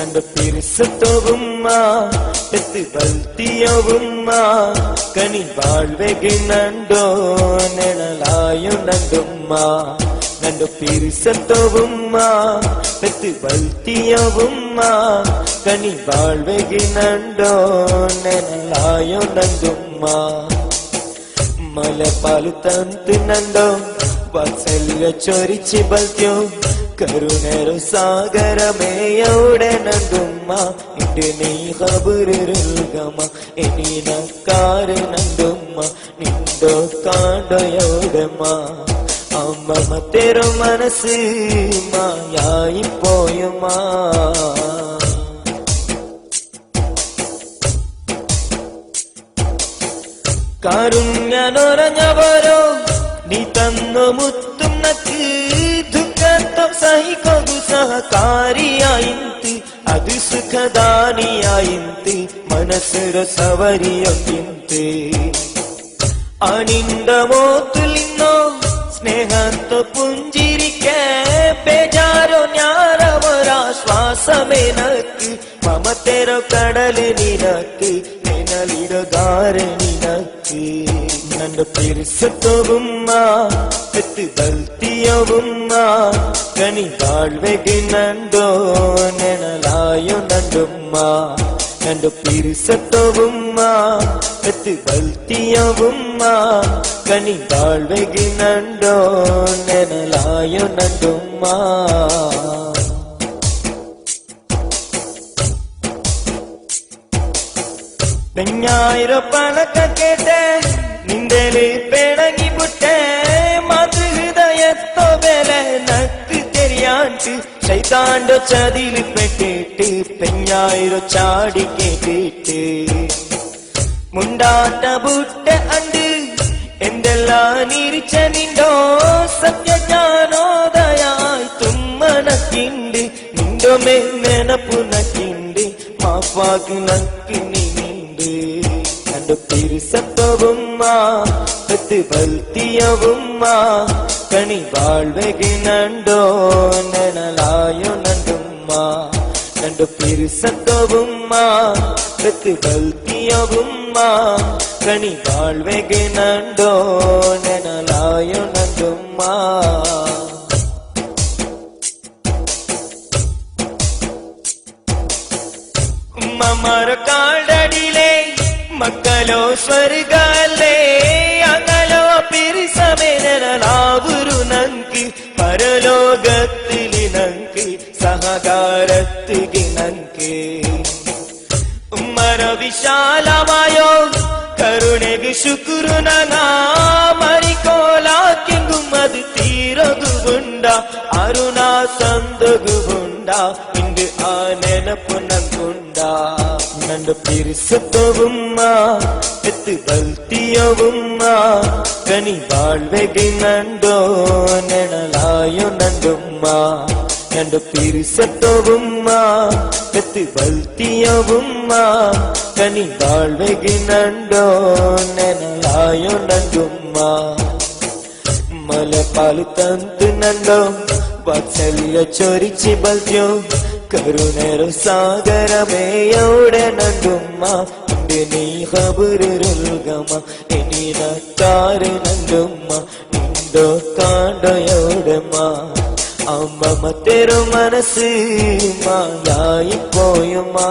ನಂದು ಪಿರಿಸತೋವುಮ್ಮ ಎತ್ತು ಬಲ್ತಿಯೋವುಮ್ಮ ಕನಿ ಬಾಳ್ವೆಗೆ ನಂಡೋ ನೆನಲಾಯು ನಂದುಮ್ಮ ನಂದು ಪಿರಿಸತೋವುಮ್ಮ ಎತ್ತು ಬಲ್ತಿಯೋವುಮ್ಮ ಕನಿ ಬಾಳ್ವೆಗೆ ನಂಡೋ ನೆನಲಾಯು ನಂದುಮ್ಮ ಮಲೆಪಾಲು ತಂತು ನಂಡೋ ವಾತ್ಸಲ್ಯ ಚೊರಿಚಿ ಬಲ್ತ್ಯೋ ಕರುಣೆರು ಸಾಗರಮೇಯೌಡೆ ನಂದುಮ್ಮ ಇಂಡು ನೀ ಖಬರುಗಮ ಎನಿನ ಕಾರು ನಂದುಮ್ಮ ನಿಂದೋ ಕಾಂಡೋಯೌಡಮ್ಮ ಅಮ್ಮ ತೆರು ಮನಸ್ಸು ಮಾಯಾಯಿ പോയുമാ കാരുണ്യ നിറഞ്ഞവരോ നീ തന്നു മുത്തും നക്ക് ദുഃഖത്തം സഹിക്കൊതു സഹകാരിയായിന്ത് അത് സുഖദാനിയായിന്ത് മനസ്സുര സവരിയൊക്കിന്ത് അനിണ്ട മോത്തുലിന്നോ സ്നേഹത്തോ പുഞ്ചിരിക്കെ ಬೇಜಾರೋ ನ್ಯಾರವರಾಶ್ವಾಸವೇ ನക്ക് ಮಮತೆರೋ ಕಡಲು ನಿನക്ക് ನೆನಲಿಡಗಾರ ನಿನക്ക് ನಂದು ಪಿರಿಸತೋವುಮ್ಮ ಎತ್ತು ಬಲ್ತಿಯೋವುಮ್ಮ ಕನಿ ಬಾಳ್ವೆಗೆ ನಂದೋ ನೆನಲಾಯೋ ನಂದುಮ್ಮ ನಂದು ಪಿರಿಸತೋವುಮ್ಮ ಎತ್ತು ಬಲ್ತಿಯೋವುಮ್ಮ ಕನಿ ಬಾಳ್ವೆಗೆ ನಂದೋ ನೆನಲಾಯೋ ನಂದುಮ್ಮ പെഞ്ഞായിരോ പണക്ക കേട്ടെ നിന്തേല് പിണങ്ങി പുട്ടെ മധു ഹൃദയത്തോ വില നക്ക് തെരിയാണ്ട് ശൈതാന്റെ ചതിയിൽ പെട്ടിട്ട് പെഞ്ഞായിരോ ചാടി കേട്ടിട്ട് മുണ്ടാട്ട ബുട്ട അണ്ട് എന്തെല്ലാം നിരിച്ച നിണ്ടോ സത്യജ്ഞാനോദയായി തുമ്മനക്കിണ്ട് നിണ്ടോ മെനപ്പു നക്കിണ്ട് മാപ്പാക്ക് നക്കിനി ನಂದು ಪಿರಿಸತೋವುಮ್ಮ ಎತ್ತು ಬಲ್ತಿಯೋವುಮ್ಮ ಕಣಿ ಬಾಳ್ವೆಗೆ ನಂಡೋ ನೆನಲಾಯೋ ನಂದುಮ್ಮ ನಂದು ಪಿರಿಸತೋವುಮ್ಮ ಎತ್ತು ಬಲ್ತಿಯೋವುಮ್ಮ ಕಣಿ ಬಾಳ್ವೆಗೆ ನಂಡೋ ನೆನಲಾಯೋ ನಂದುಮ್ಮ മമര കാടടിലേ മക്കളോ സ്വർഗാലേ അങ്ങലോ പിരിസമേനാവുരു നങ്ക് പരലോകത്തിലി നങ്ക് സഹകാരത്തികി നങ്ക് ഉമ്മര വിശാലമായോ കരുണೆಗೆ ಶುಕ್ರು ನನ ಮರಿಕೋಲಾಕೆಂಗುಂ ಅದು ತೀರಗುವುಂಡ ಅರುಣಾ ಸಂದಗುವುಂಡ ಇಂದು ಆ ನೆನಪು ನಂಗುಂಡ ನಂದು ಪಿರಿಸತೋವುಮ್ಮ ಎತ್ತು ಬಲ್ತಿಯೋವುಮ್ಮ ಕನಿ ಬಾಳ್ವೆಗೆ ನಂಡೋ ನೆನಲಾಯೋ ನಂದುಮ್ಮ ನಂದು ಪಿರಿಸತೋವುಮ್ಮ ಎತ್ತು ಬಲ್ತಿಯೋವುಮ್ಮ ಕನಿ ಬಾಳ್ವೆಗೆ ನಂಡೋ ನೆನಲಾಯೋ ನಂದುಮ್ಮ ಮಲೆಪಾಲು ತಂತು ನಂಡೋ ವಾತ್ಸಲ್ಯ ಚೊರಿಚಿ ಬಲ್ತ್ಯೋ ಕರುಣೆರು ಸಾಗರಮೇಯೌಡೆ ನಂದುಮ್ಮ ಇಂಡು ನೀ ಖಬರುಗಮ ಎನಿನ ಕಾರು ನಂದುಮ್ಮ ನಿಂದೋ ಕಾಂಡೋಯೌಡಮ್ಮ അമ്മ തെരു മനസ്സ് മായായി പോയുമാ